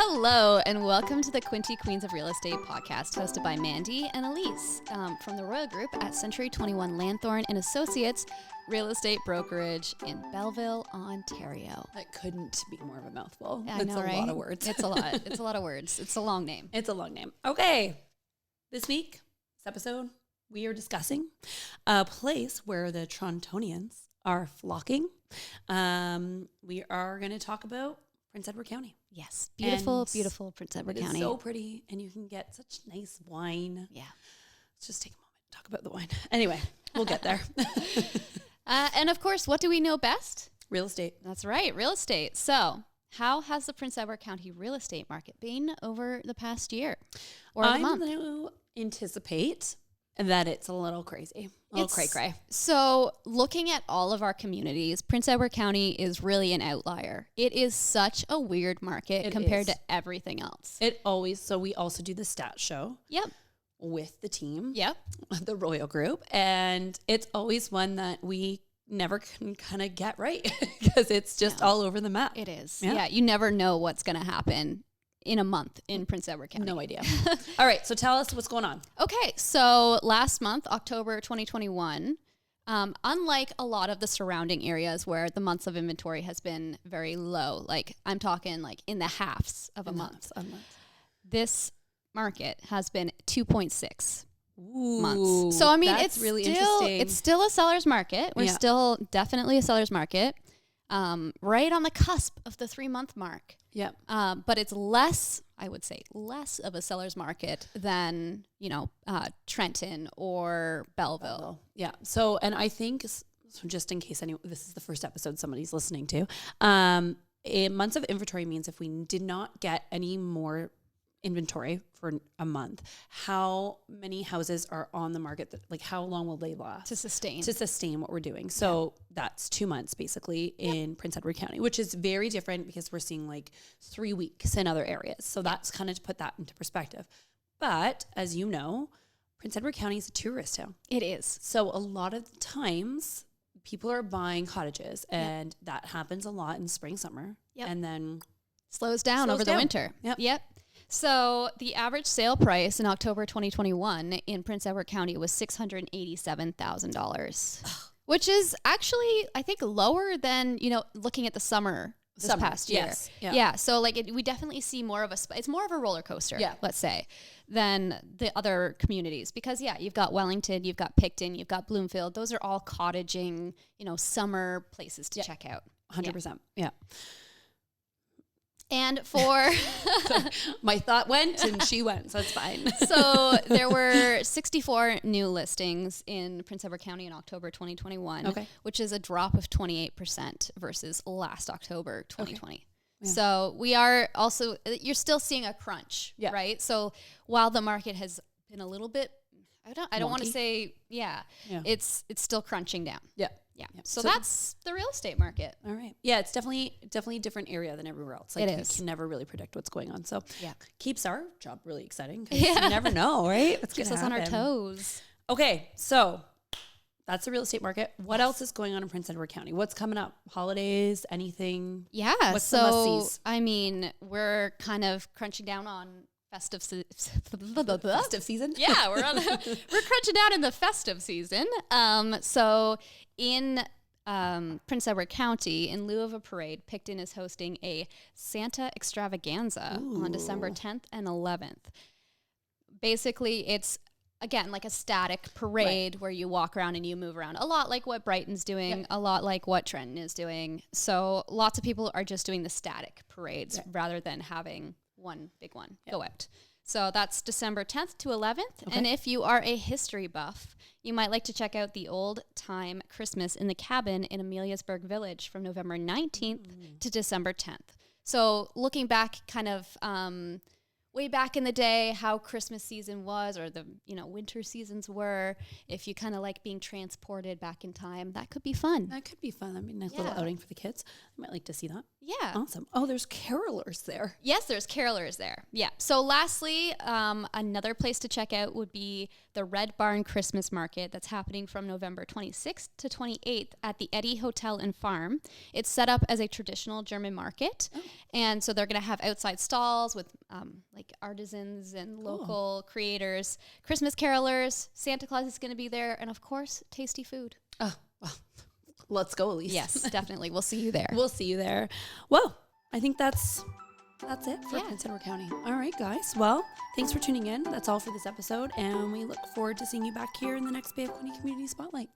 Hello, and welcome to the Quinte Queens of Real Estate podcast, hosted by Mandy and Elyse from the Royle Group at Century 21 Lanthorn and Associates Real Estate Brokerage in Belleville, Ontario. That couldn't be more of a mouthful. I That's know, a right? lot of words. It's a lot. It's a lot of words. It's a long name. It's a long name. Okay. This week, this episode, we are discussing a place where the Torontonians are flocking. We are going to talk about Prince Edward County. Yes. Beautiful, And beautiful Prince Edward County. It's so pretty, and you can get such nice wine. Yeah. Let's just take a moment to talk about the wine. Anyway, we'll get there. And of course, what do we know best? Real estate. That's right, real estate. So how has the Prince Edward County real estate market been over the past year or the month? I'm going to anticipate that it's a little crazy, a little cray-cray. So looking at all of our communities, Prince Edward County is really an outlier. It is such a weird market compared to everything else. So we also do the stat show. Yep. With the team. Yep. The Royle Group. And it's always one that we never can kind of get right because it's just all over the map. It is. Yeah. You never know what's going to happen in a month in Prince Edward County. No idea. All right. So tell us what's going on. Okay. So last month, October 2021, unlike a lot of the surrounding areas where the months of inventory has been very low, like I'm talking like in the halves of a month, this market has been 2.6 months. So I mean, it's really interesting. It's still a seller's market. We're still definitely a seller's market, right on the cusp of the 3-month mark. Yeah. But it's less, I would say, less of a seller's market than, Trenton or Belleville. Yeah. So, and I think, so just in case this is the first episode somebody's listening to, months of inventory means if we did not get any more inventory for a month, how many houses are on the market how long will they last to sustain what we're doing? So that's 2 months basically in Prince Edward County, which is very different because we're seeing 3 weeks in other areas. So that's kind of to put that into perspective. But as you know, Prince Edward County is a tourist town. It is. So a lot of the times people are buying cottages and that happens a lot in spring, summer, and then slows down over the winter. Yep. So the average sale price in October 2021 in Prince Edward County was $687,000, which is actually, I think, lower than, looking at the summer past year. Yes. Yeah. So we definitely see more of it's more of a roller coaster, let's say, than the other communities because you've got Wellington, you've got Picton, you've got Bloomfield. Those are all cottaging, summer places to check out. 100%. Yeah. And for my thought went and she went, so it's fine. So there were 64 new listings in Prince Edward County in October 2021, which is a drop of 28% versus last October 2020. Okay. Yeah. So we are also, you're still seeing a crunch, right? So while the market has been a little bit, I don't want to say, it's still crunching down. Yeah. Yeah. So that's the real estate market. All right. Yeah, it's definitely a different area than everywhere else. It is. You can never really predict what's going on. So keeps our job really exciting because you never know, right? What's keeps us on our toes. Okay. So that's the real estate market. What else is going on in Prince Edward County? What's coming up? Holidays? Anything? Yeah. What's the must-sees? I mean, we're kind of crunching down on festive season. Yeah, we're crunching down in the festive season. So in Prince Edward County, in lieu of a parade, Picton is hosting a Santa extravaganza on December 10th and 11th. Basically, it's again like a static parade where you walk around and you move around, a lot like what Brighton's doing, a lot like what Trenton is doing. So lots of people are just doing the static parades rather than having one big one go out. So that's December 10th to 11th. Okay. And if you are a history buff, you might like to check out the old time Christmas in the Cabin in Ameliasburg Village from November 19th to December 10th. So looking back kind of way back in the day, how Christmas season was or the, winter seasons were, if you kind of like being transported back in time, that could be fun. That could be fun. I mean, a nice little outing for the kids. I might like to see that. Yeah. Awesome. Oh, there's carolers there. Yes, there's carolers there. Yeah. So lastly, another place to check out would be the Red Barn Christmas Market that's happening from November 26th to 28th at the Eddy Hotel and Farm. It's set up as a traditional German market. Oh. And so they're going to have outside stalls with like artisans and local creators, Christmas carolers, Santa Claus is going to be there, and of course, tasty food. Oh, well. Let's go, Elyse. Yes, definitely. We'll see you there. We'll see you there. Well, I think that's it for Prince Edward County. All right, guys. Well, thanks for tuning in. That's all for this episode, and we look forward to seeing you back here in the next Bay of Quinte Community Spotlight.